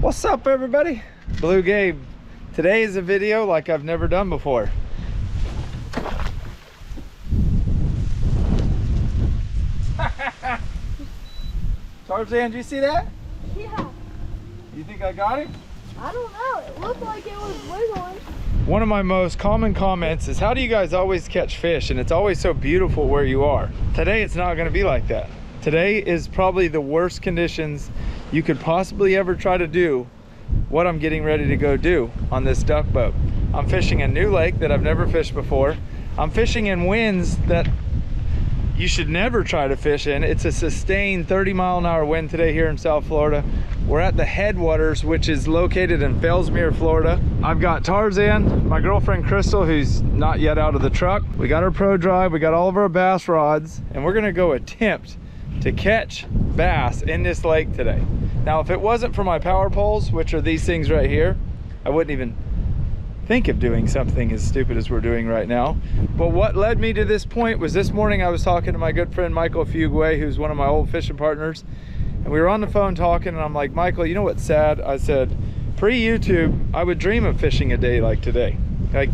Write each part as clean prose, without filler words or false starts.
What's up, everybody? BlueGabe. Today is a video like I've never done before. Tarzan, do you see that? Yeah. You think I got him? I don't know. It looked like it was wiggling. One of my most common comments is, how do you guys always catch fish? And it's always so beautiful where you are. Today, it's not gonna be like that. Today is probably the worst conditions you could possibly ever try to do what I'm getting ready to go do on this duck boat. I'm fishing a new lake that I've never fished before. I'm fishing in winds that you should never try to fish in. It's a sustained 30-mile-an-hour wind today here in South Florida. We're at the headwaters, which is located in Fellsmere, Florida. I've got Tarzan, my girlfriend Crystal, who's not yet out of the truck. We got our Pro Drive, we got all of our bass rods, and we're gonna go attempt to catch bass in this lake today. Now, if it wasn't for my power poles, which are these things right here, I wouldn't even think of doing something as stupid as we're doing right now. But what led me to this point was this morning I was talking to my good friend Michael Fugway, who's one of my old fishing partners, and we were on the phone talking, and I'm like, Michael, you know what's sad? I said, pre-YouTube, I would dream of fishing a day like today. Like,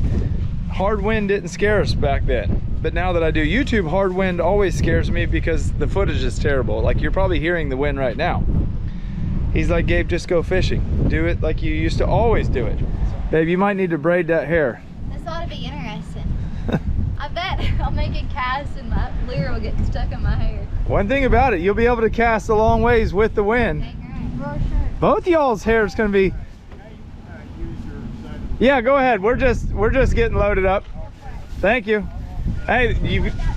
hard wind didn't scare us back then. But now that I do YouTube, hard wind always scares me because the footage is terrible. Like, you're probably hearing the wind right now. He's like, Gabe, just go fishing. Do it like you used to always do it. Babe, you might need to braid that hair. This ought to be interesting. I bet I'll make a cast and my lure will get stuck in my hair. One thing about it, you'll be able to cast a long ways with the wind. For sure. Both y'all's hair is going to be... Yeah, go ahead. We're just getting loaded up. Thank you. Hey,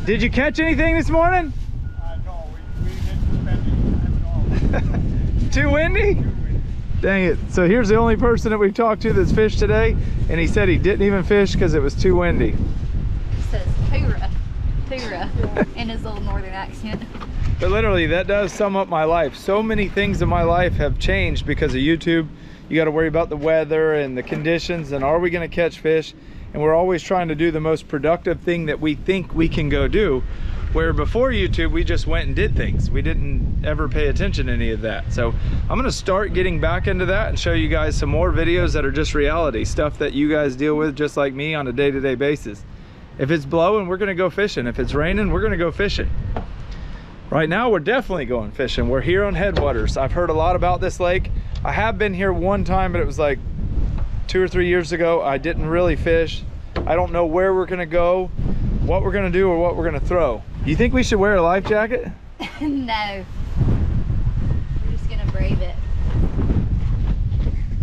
did you catch anything this morning? No, we didn't spend any. Too windy? Dang it. So here's the only person that we've talked to that's fished today, and he said he didn't even fish because it was too windy. He says hoorah in his little northern accent. But literally, that does sum up my life. So many things in my life have changed because of YouTube. You got to worry about the weather and the conditions, and are we going to catch fish? And we're always trying to do the most productive thing that we think we can go do. Where before YouTube, we just went and did things. We didn't ever pay attention to any of that. So I'm gonna start getting back into that and show you guys some more videos that are just reality, stuff that you guys deal with just like me on a day-to-day basis. If it's blowing, we're gonna go fishing. If it's raining, we're gonna go fishing. Right now, we're definitely going fishing. We're here on Headwaters. I've heard a lot about this lake. I have been here one time, but it was like 2 or 3 years ago. I didn't really fish. I don't know where we're gonna go, what we're gonna do, or what we're gonna throw. You think we should wear a life jacket? No. We're just gonna brave it.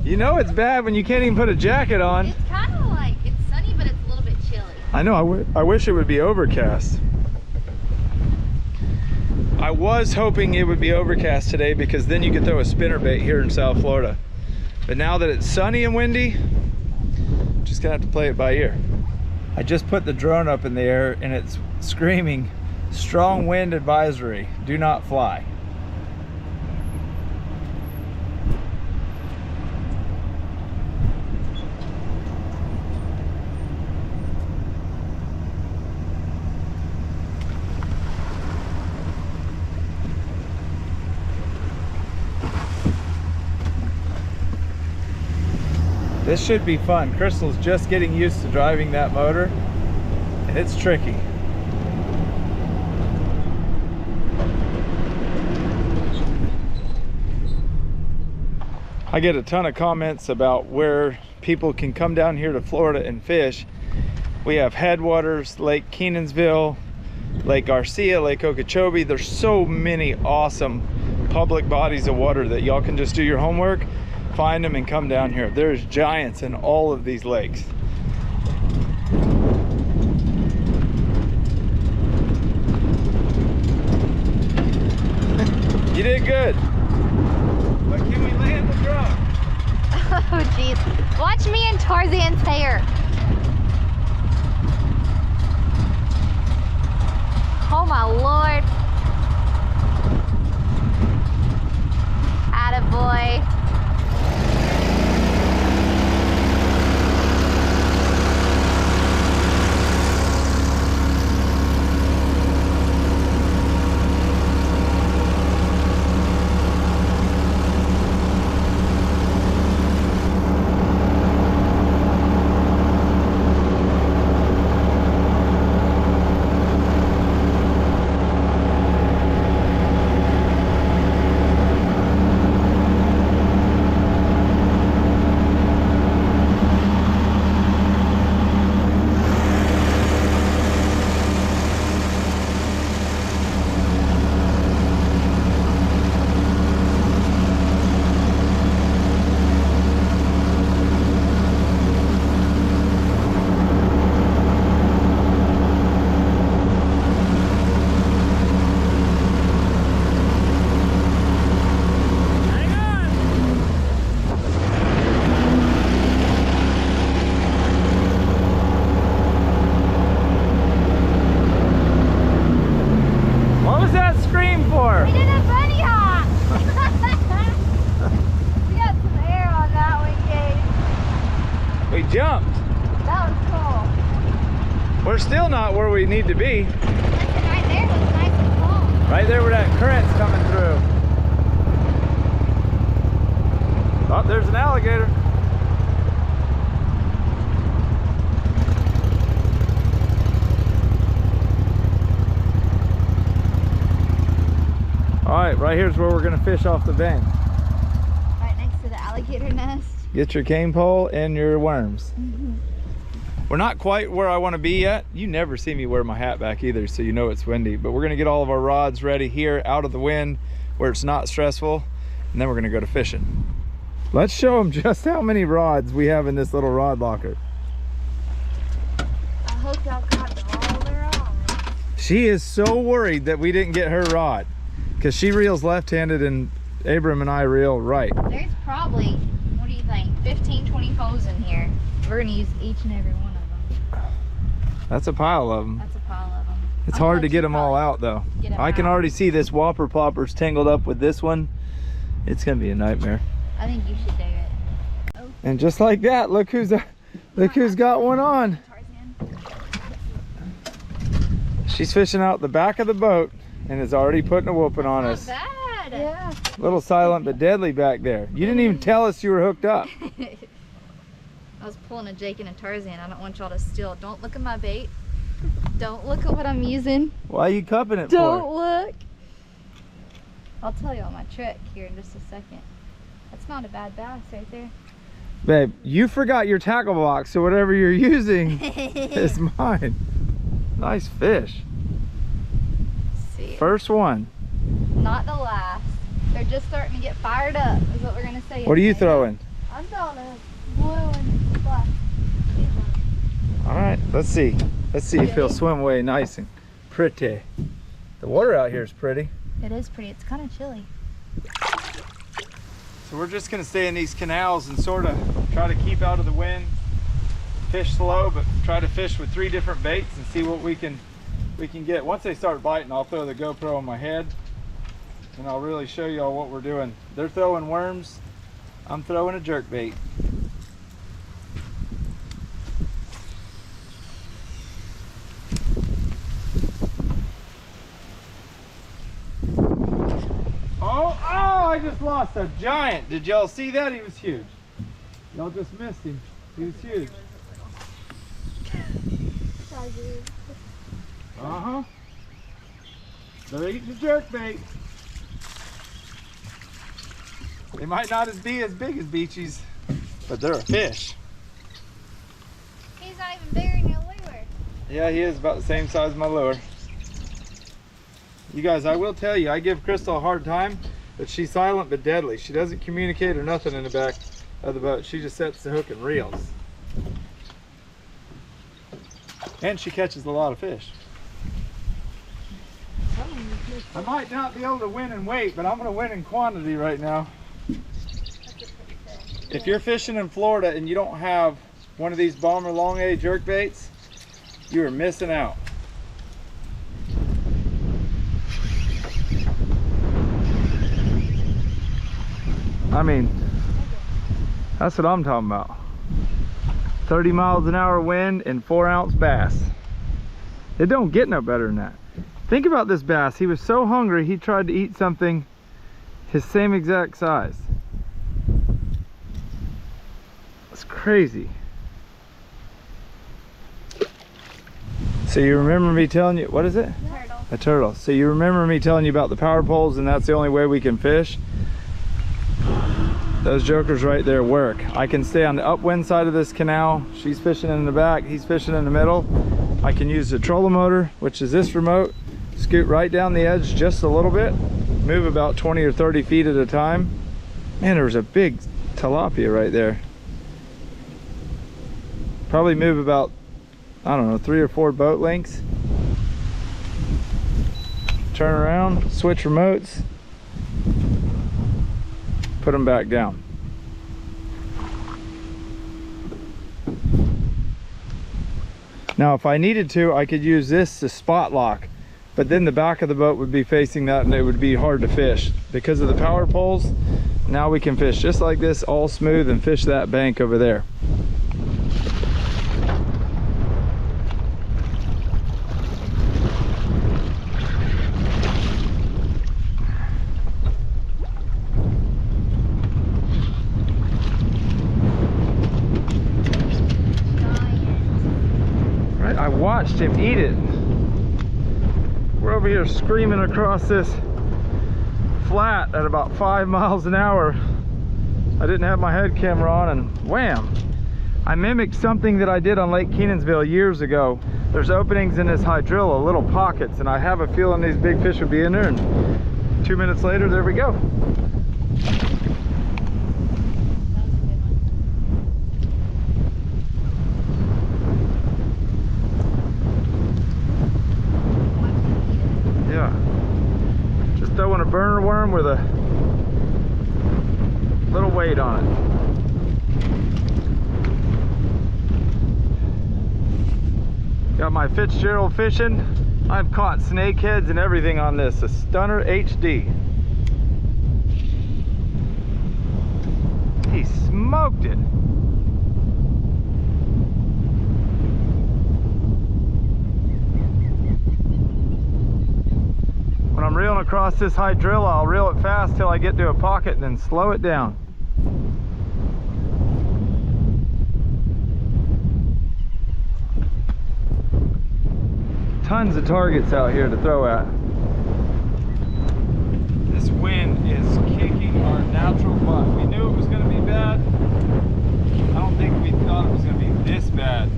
You know it's bad when you can't even put a jacket on. It's kind of like, it's sunny, but it's a little bit chilly. I know, I wish it would be overcast. I was hoping it would be overcast today because then you could throw a spinnerbait here in South Florida. But now that it's sunny and windy, I'm just gonna have to play it by ear. I just put the drone up in the air and it's screaming, strong wind advisory, do not fly. This should be fun. Crystal's just getting used to driving that motor, and it's tricky. I get a ton of comments about where people can come down here to Florida and fish. We have Headwaters, Lake Kenansville, Lake Garcia, Lake Okeechobee. There's so many awesome public bodies of water that y'all can just do your homework, find them and come down here. There's giants in all of these lakes. You did good. But can we land the drone? Oh jeez. Watch me and Tarzan's hair. Oh my lord. Attaboy. jumped. That was cool. We're still not where we need to be. Listen, right there was nice and calm. Right there where that current's coming through. Oh, there's an alligator. All right, right here's where we're gonna fish off the bank. Right next to the alligator nest. Get your cane pole and your worms. We're not quite where I want to be yet. You never see me wear my hat back either, so you know it's windy. But we're gonna get all of our rods ready here out of the wind where it's not stressful, and then we're gonna go to fishing. Let's show them just how many rods we have in this little rod locker. I hope y'all got all their on. She is so worried that we didn't get her rod because she reels left-handed and Abram and I reel right. There's probably, what do you think, 15, 20 poles in here. We're gonna use each and every one of them. That's a pile of them. That's a pile of them. It's hard to get them all out though. I can already see this whopper plopper's tangled up with this one. It's gonna be a nightmare. I think you should do it. Oh. And just like that, look who's got one on. Tarzan. She's fishing out the back of the boat and is already putting a whooping on us. Not bad. Yeah. Little silent but deadly back there. You didn't even tell us you were hooked up. I was pulling a Jake and a Tarzan. I don't want y'all to steal. Don't look at my bait. Don't look at what I'm using. Why are you cupping it Don't for? look. I'll tell y'all my trick here in just a second. That's not a bad bass right there. Babe, you forgot your tackle box, so whatever you're using is mine. Nice fish. See, First one. not the last. They're just starting to get fired up, is what we're gonna say. What are you throwing? I'm throwing a blue and black. All right, let's see. Let's see if he'll swim away nice and pretty. The water out here is pretty. It is pretty. It's kind of chilly. So we're just gonna stay in these canals and sort of try to keep out of the wind. Fish slow, but try to fish with 3 different baits and see what we can get. Once they start biting, I'll throw the GoPro on my head and I'll really show y'all what we're doing. They're throwing worms. I'm throwing a jerk bait. Oh, I just lost a giant. Did y'all see that? He was huge. Y'all just missed him. He was huge. Uh-huh. They're eating the jerk bait. They might not be as big as beachies, but they're a fish. He's not even bigger than your lure. Yeah, he is about the same size as my lure. You guys, I will tell you, I give Crystal a hard time, but she's silent but deadly. She doesn't communicate or nothing in the back of the boat. She just sets the hook and reels. And she catches a lot of fish. I might not be able to win in weight, but I'm going to win in quantity right now. If you're fishing in Florida and you don't have one of these Bomber Long A jerk baits, you are missing out. I mean, that's what I'm talking about. 30 miles an hour wind and 4-ounce bass. It don't get no better than that. Think about this bass. He was so hungry, he tried to eat something his same exact size. That's crazy. So you remember me telling you, what is it? Turtle. A turtle. So you remember me telling you about the power poles and that's the only way we can fish? Those jokers right there work. I can stay on the upwind side of this canal. She's fishing in the back, he's fishing in the middle. I can use the trolling motor, which is this remote, scoot right down the edge just a little bit, move about 20 or 30 feet at a time. Man, there was a big tilapia right there. Probably move about, I don't know, 3 or 4 boat lengths. Turn around, switch remotes, put them back down. Now if I needed to, I could use this to spot lock, but then the back of the boat would be facing that and it would be hard to fish. Because of the power poles, now we can fish just like this, all smooth, and fish that bank over there. watched him eat it. We're over here screaming across this flat at about 5 miles an hour. I didn't have my head camera on, and wham! I mimicked something that I did on Lake Kenansville years ago. There's openings in this hydrilla, little pockets, and I have a feeling these big fish would be in there, and 2 minutes later, there we go. Yeah. Just throwing a burner worm with a little weight on it. Got my Fitzgerald fishing. I've caught snakeheads and everything on this. A Stunner HD. He smoked it. When I'm reeling across this hydrilla, I'll reel it fast till I get to a pocket and then slow it down. Tons of targets out here to throw at. This wind is kicking our natural butt. We knew it was going to be bad. I don't think we thought it was going to be this bad.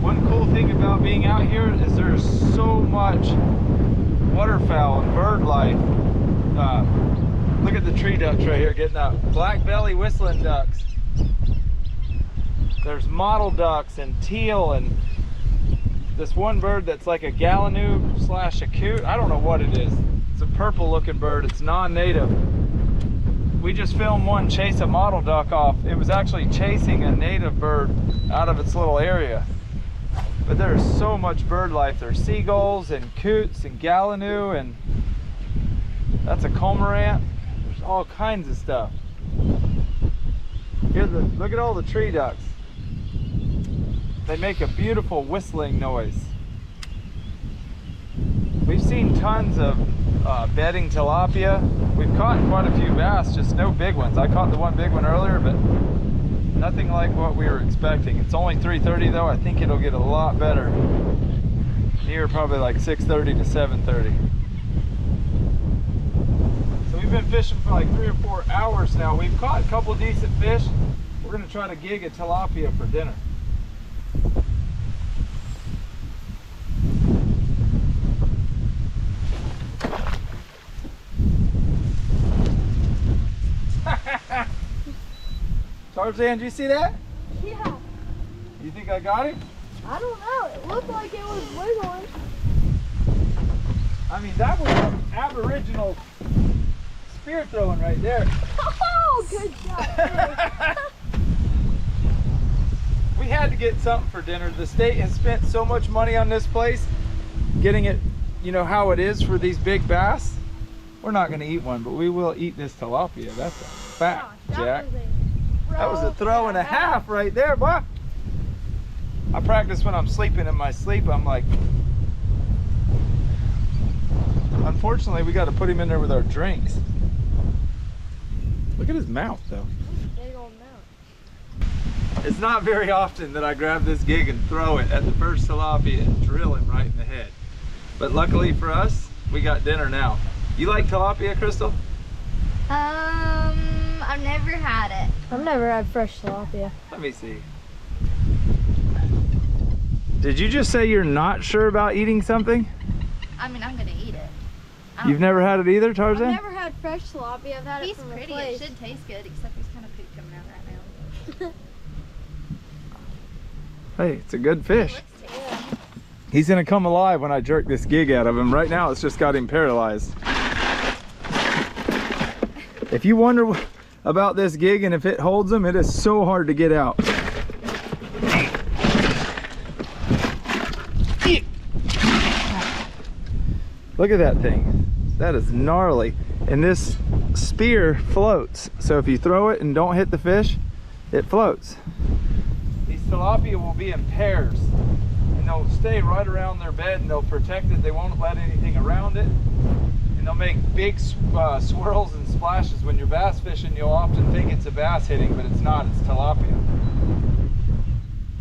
One cool thing about being out here is there's so much waterfowl and bird life. Look at the tree ducks right here getting up. Black belly whistling ducks. There's mottle ducks and teal and this one bird that's like a gallinoo slash a coot. I don't know what it is. It's a purple looking bird. It's non-native. We just filmed one chase a mottle duck off. It was actually chasing a native bird out of its little area. But there's so much bird life. There's seagulls and coots and gallinoo, and that's a cormorant. There's all kinds of stuff. Look at all the tree ducks. They make a beautiful whistling noise. We've seen tons of bedding tilapia. We've caught quite a few bass, just no big ones. I caught the one big one earlier, but nothing like what we were expecting. It's only 3:30 though. I think it'll get a lot better near probably like 6:30 to 7:30. So we've been fishing for like 3 or 4 hours now. We've caught a couple decent fish. We're gonna try to gig a tilapia for dinner. Tarzan, did you see that? Yeah. You think I got him? I don't know. It looked like it was wiggling. I mean, that was an aboriginal spear throwing right there. Oh, good shot. We had to get something for dinner. The state has spent so much money on this place, getting it, you know, how it is for these big bass. We're not going to eat one, but we will eat this tilapia. That's a fact, Jack. That was a throw and a half right there, boy. I practice when I'm sleeping in my sleep. I'm like, unfortunately, we got to put him in there with our drinks. Look at his mouth, though. Big old mouth. It's not very often that I grab this gig and throw it at the first tilapia and drill him right in the head. But luckily for us, we got dinner now. You like tilapia, Crystal? I've never had it. I've never had fresh tilapia. Let me see. Did you just say you're not sure about eating something? I mean, I'm gonna eat it. You've never had it either, Tarzan? I've never had fresh tilapia. I've had He's it from pretty. a place. It should taste good, except there's kind of poop coming out right now. Hey, it's a good fish. It looks tasty. He's gonna come alive when I jerk this gig out of him. Right now, it's just got him paralyzed. If you wonder about this gig and if it holds him, it is so hard to get out. Look at that thing. That is gnarly. And this spear floats. So if you throw it and don't hit the fish, it floats. These tilapia will be in pairs. And they'll stay right around their bed and they'll protect it. They won't let anything around it. And they'll make big swirls and splashes. When you're bass fishing, you'll often think it's a bass hitting, but it's not. It's tilapia.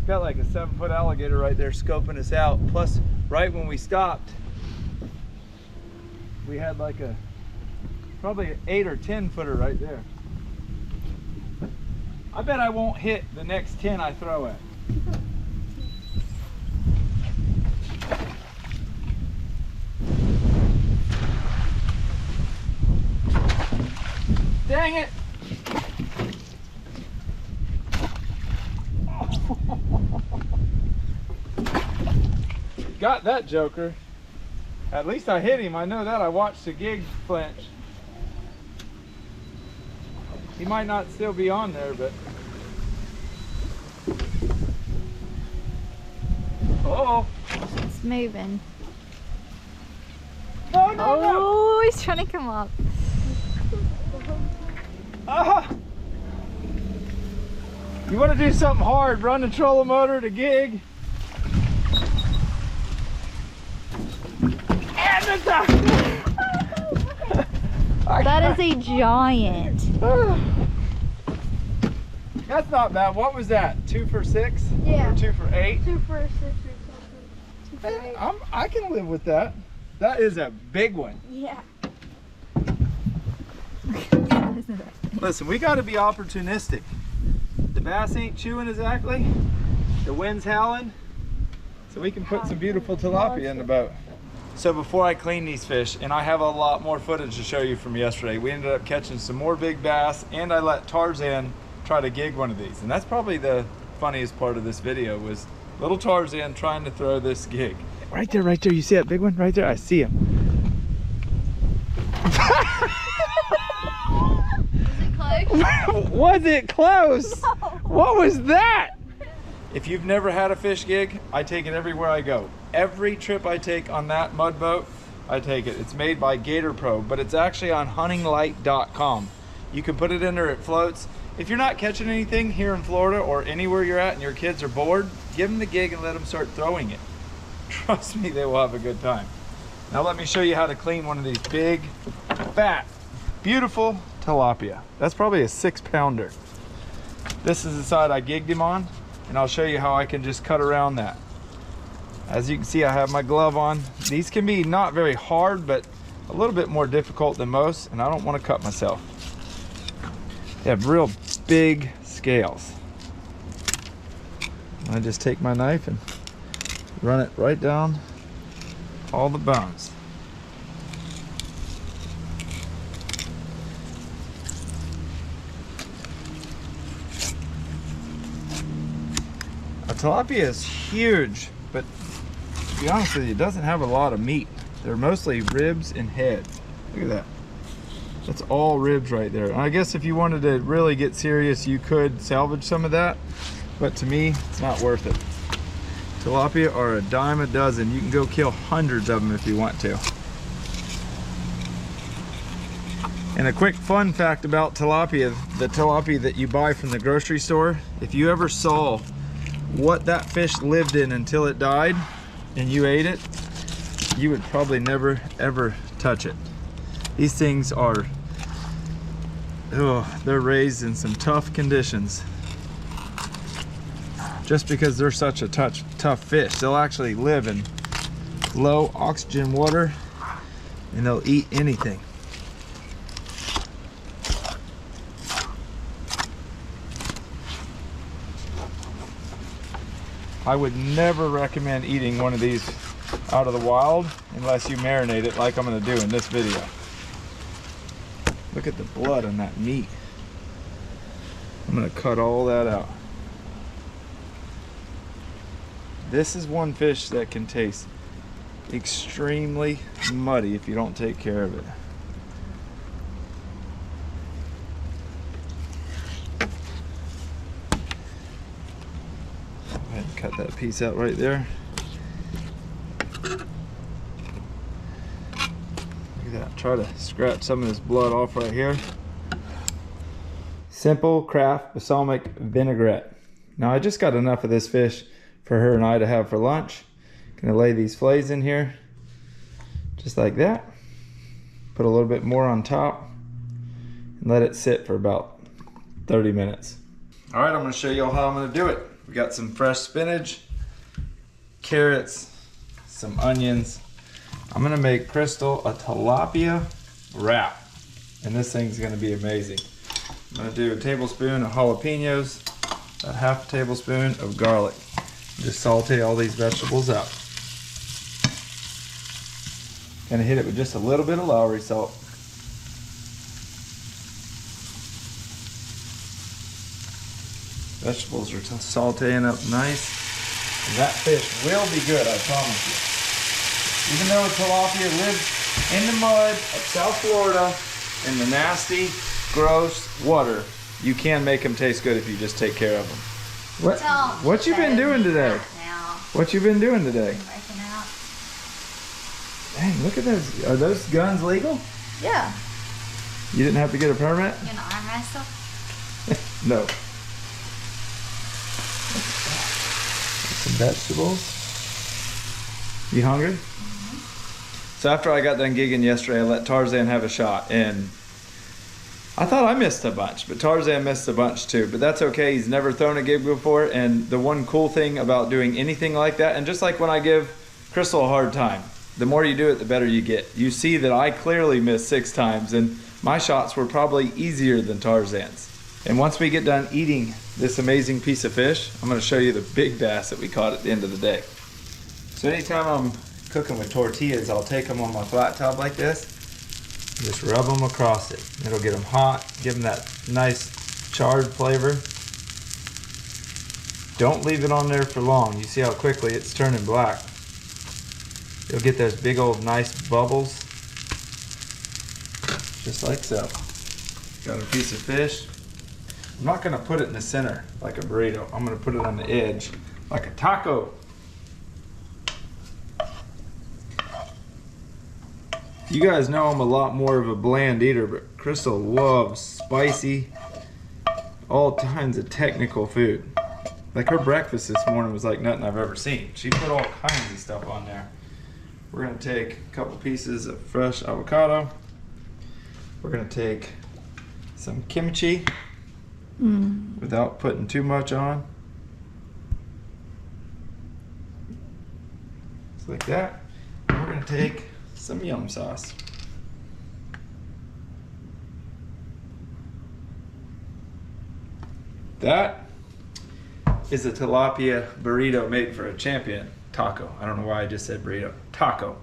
Got like a 7-foot alligator right there scoping us out. Plus, right when we stopped, we had like a probably an 8 or 10 footer right there. I bet I won't hit the next 10 I throw at. Dang it! Got that joker. At least I hit him. I know that. I watched the gig flinch. He might not still be on there, but. Uh-oh. It's moving. No, no, no! Oh, he's trying to come up. Ah! You want to do something hard, run the trolling motor to gig. And the duck! That is a giant. That's not bad. What was that? 2 for 6? Yeah. Or 2 for 8? 2 for 6 or something. 2 for 8. I can live with that. That is a big one. Yeah. Listen, we got to be opportunistic. The bass ain't chewing exactly. The wind's howling. So we can put some beautiful tilapia in the boat. So before I clean these fish, and I have a lot more footage to show you from yesterday, we ended up catching some more big bass, and I let Tarzan try to gig one of these. And that's probably the funniest part of this video, was little Tarzan trying to throw this gig. Right there, right there. You see that big one right there? I see him. Was it close? No. What was that? If you've never had a fish gig, I take it everywhere I go. Every trip I take on that mud boat, I take it. It's made by Gator Pro, but it's actually on huntinglight.com. You can put it in there, it floats. If you're not catching anything here in Florida or anywhere you're at and your kids are bored, give them the gig and let them start throwing it. Trust me, they will have a good time. Now let me show you how to clean one of these big, fat, beautiful tilapia. That's probably a 6-pounder. This is the side I gigged him on, and I'll show you how I can just cut around that. As you can see, I have my glove on. These can be not very hard, but a little bit more difficult than most, and I don't want to cut myself. They have real big scales. I just take my knife and run it right down all the bones. A tilapia is huge, but to be honest with you, it doesn't have a lot of meat. They're mostly ribs and head. Look at that. That's all ribs right there. And I guess if you wanted to really get serious, you could salvage some of that, but to me, it's not worth it. Tilapia are a dime a dozen. You can go kill hundreds of them if you want to. And a quick fun fact about tilapia, the tilapia that you buy from the grocery store, if you ever saw what that fish lived in until it died and you ate it, you would probably never ever touch it. These things are, they're raised in some tough conditions. Just because they're such a tough fish, they'll actually live in low oxygen water and they'll eat anything. I would never recommend eating one of these out of the wild unless you marinate it like I'm going to do in this video. Look at the blood on that meat. I'm going to cut all that out. This is one fish that can taste extremely muddy if you don't take care of it. Go ahead and cut that piece out right there. Look at that. Try to scratch some of this blood off right here. Simple craft balsamic vinaigrette. Now I just got enough of this fish for her and I to have for lunch. Gonna lay these fillets in here just like that. Put a little bit more on top and let it sit for about 30 minutes. All right, I'm gonna show you all how I'm gonna do it. We got some fresh spinach, carrots, some onions. I'm gonna make Crystal a tilapia wrap, and this thing's gonna be amazing. I'm gonna do a tablespoon of jalapenos, a half tablespoon of garlic. Just saute all these vegetables up. Gonna hit it with just a little bit of Lowry salt. Vegetables are sauteing up nice. And that fish will be good, I promise you. Even though tilapia lives in the mud of South Florida, in the nasty, gross water, you can make them taste good if you just take care of them. What you been doing today? What you been doing today? Working out. Dang, look at those. Are those guns legal? Yeah. You didn't have to get a permit? You gonna arm wrestle? No. Some vegetables. You hungry? Mm-hmm. So after I got done gigging yesterday, I let Tarzan have a shot, and I thought I missed a bunch, but Tarzan missed a bunch too. But that's okay. He's never thrown a gig before, and the one cool thing about doing anything like that, and just like when I give Crystal a hard time, the more you do it, the better you get. You see that I clearly missed 6 times, and my shots were probably easier than Tarzan's. And once we get done eating this amazing piece of fish, I'm gonna show you the big bass that we caught at the end of the day. So anytime I'm cooking with tortillas, I'll take them on my flat top like this, just rub them across it. It'll get them hot, give them that nice charred flavor. Don't leave it on there for long. You see how quickly it's turning black. You'll get those big old nice bubbles, just like so. Got a piece of fish. I'm not gonna put it in the center like a burrito. I'm gonna put it on the edge like a taco. You guys know I'm a lot more of a bland eater, but Crystal loves spicy, all kinds of technical food. Like her breakfast this morning was like nothing I've ever seen. She put all kinds of stuff on there. We're gonna take a couple pieces of fresh avocado. We're gonna take some kimchi without putting too much on. Just like that. And we're gonna take some yum sauce. That is a tilapia burrito made for a champion. Taco. I don't know why I just said burrito. Taco.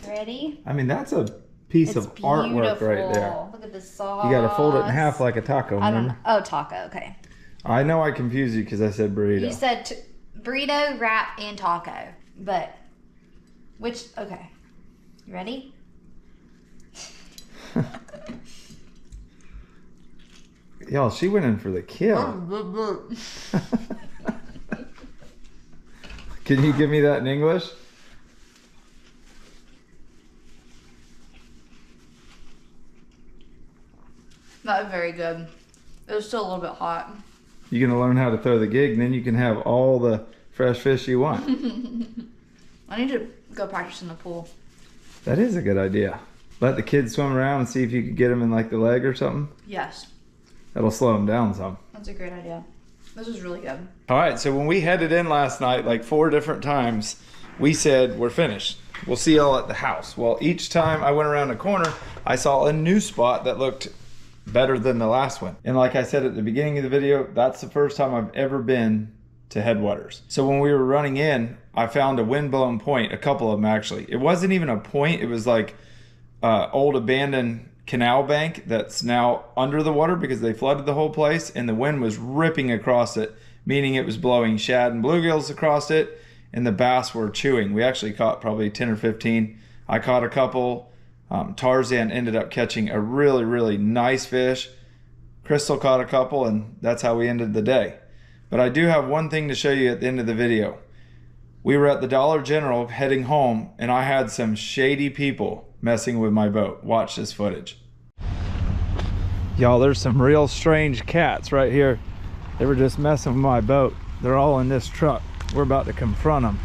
Ready? I mean, that's a piece of artwork right there. Look at the sauce. You gotta fold it in half like a taco. I don't know. Oh, taco. Okay. I know I confused you because I said burrito. You said burrito, wrap, and taco. But which? Okay. You ready? Y'all, she went in for the kill. Can you give me that in English? That was very good. It was still a little bit hot. You're gonna learn how to throw the gig, and then you can have all the fresh fish you want. I need to go practice in the pool. That is a good idea. Let the kids swim around and see if you could get them in like the leg or something. Yes. That'll slow them down some. That's a great idea. This is really good. All right, so when we headed in last night, like 4 different times, we said, we're finished. We'll see y'all at the house. Well, each time I went around a corner, I saw a new spot that looked better than the last one. And like I said at the beginning of the video, that's the first time I've ever been to Headwaters. So when we were running in, I found a windblown point, a couple of them actually. It wasn't even a point, it was like old abandoned canal bank that's now under the water because they flooded the whole place, and the wind was ripping across it, meaning it was blowing shad and bluegills across it, and the bass were chewing. We actually caught probably 10 or 15. I caught a couple. Tarzan ended up catching a really, really nice fish. Crystal caught a couple, and that's how we ended the day. But I do have one thing to show you at the end of the video. We were at the Dollar General heading home, and I had some shady people messing with my boat. Watch this footage. Y'all, there's some real strange cats right here. They were just messing with my boat. They're all in this truck. We're about to confront them.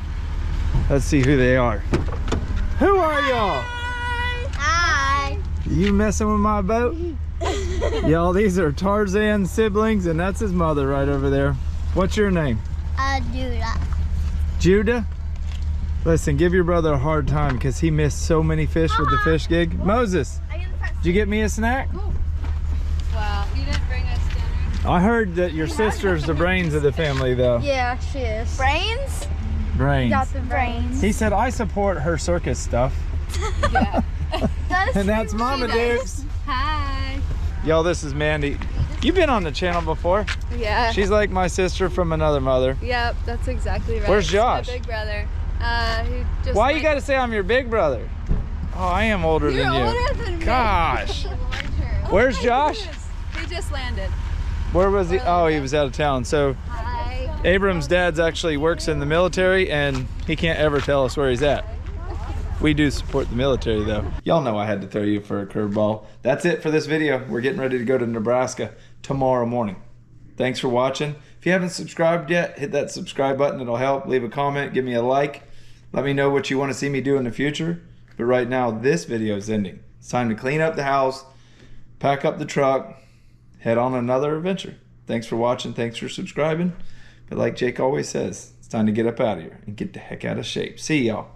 Let's see who they are. Who are y'all? Hi. You messing with my boat? Y'all, these are Tarzan's siblings, and that's his mother right over there. What's your name? Judah. Judah? Listen, give your brother a hard time because he missed so many fish with the fish gig. Moses, did you get me a snack? Wow, you didn't bring us dinner. I heard that your sister's the brains of the family, though. Yeah, she is. Brains? Brains. Got the brains. He said, I support her circus stuff. Yeah. And that's Mama Dukes. Hi. Y'all, this is Mandy. You've been on the channel before. Yeah. She's like my sister from another mother. Yep, that's exactly right. Where's He's Josh? my big brother. He just Why you gotta say I'm your big brother? Oh, I am older You're than you. older than me. Gosh. Oh Where's my Josh? goodness. He just landed. Where was he? Oh, he was out of town. So Hi. Abram's dad's actually works in the military and he can't ever tell us where he's at. We do support the military though. Y'all know I had to throw you for a curveball. That's it for this video. We're getting ready to go to Nebraska tomorrow morning. Thanks for watching. If you haven't subscribed yet, hit that subscribe button. It'll help. Leave a comment, give me a like. Let me know what you want to see me do in the future. But right now, this video is ending. It's time to clean up the house, pack up the truck, head on another adventure. Thanks for watching. Thanks for subscribing. But like Jake always says, it's time to get up out of here and get the heck out of shape. See y'all.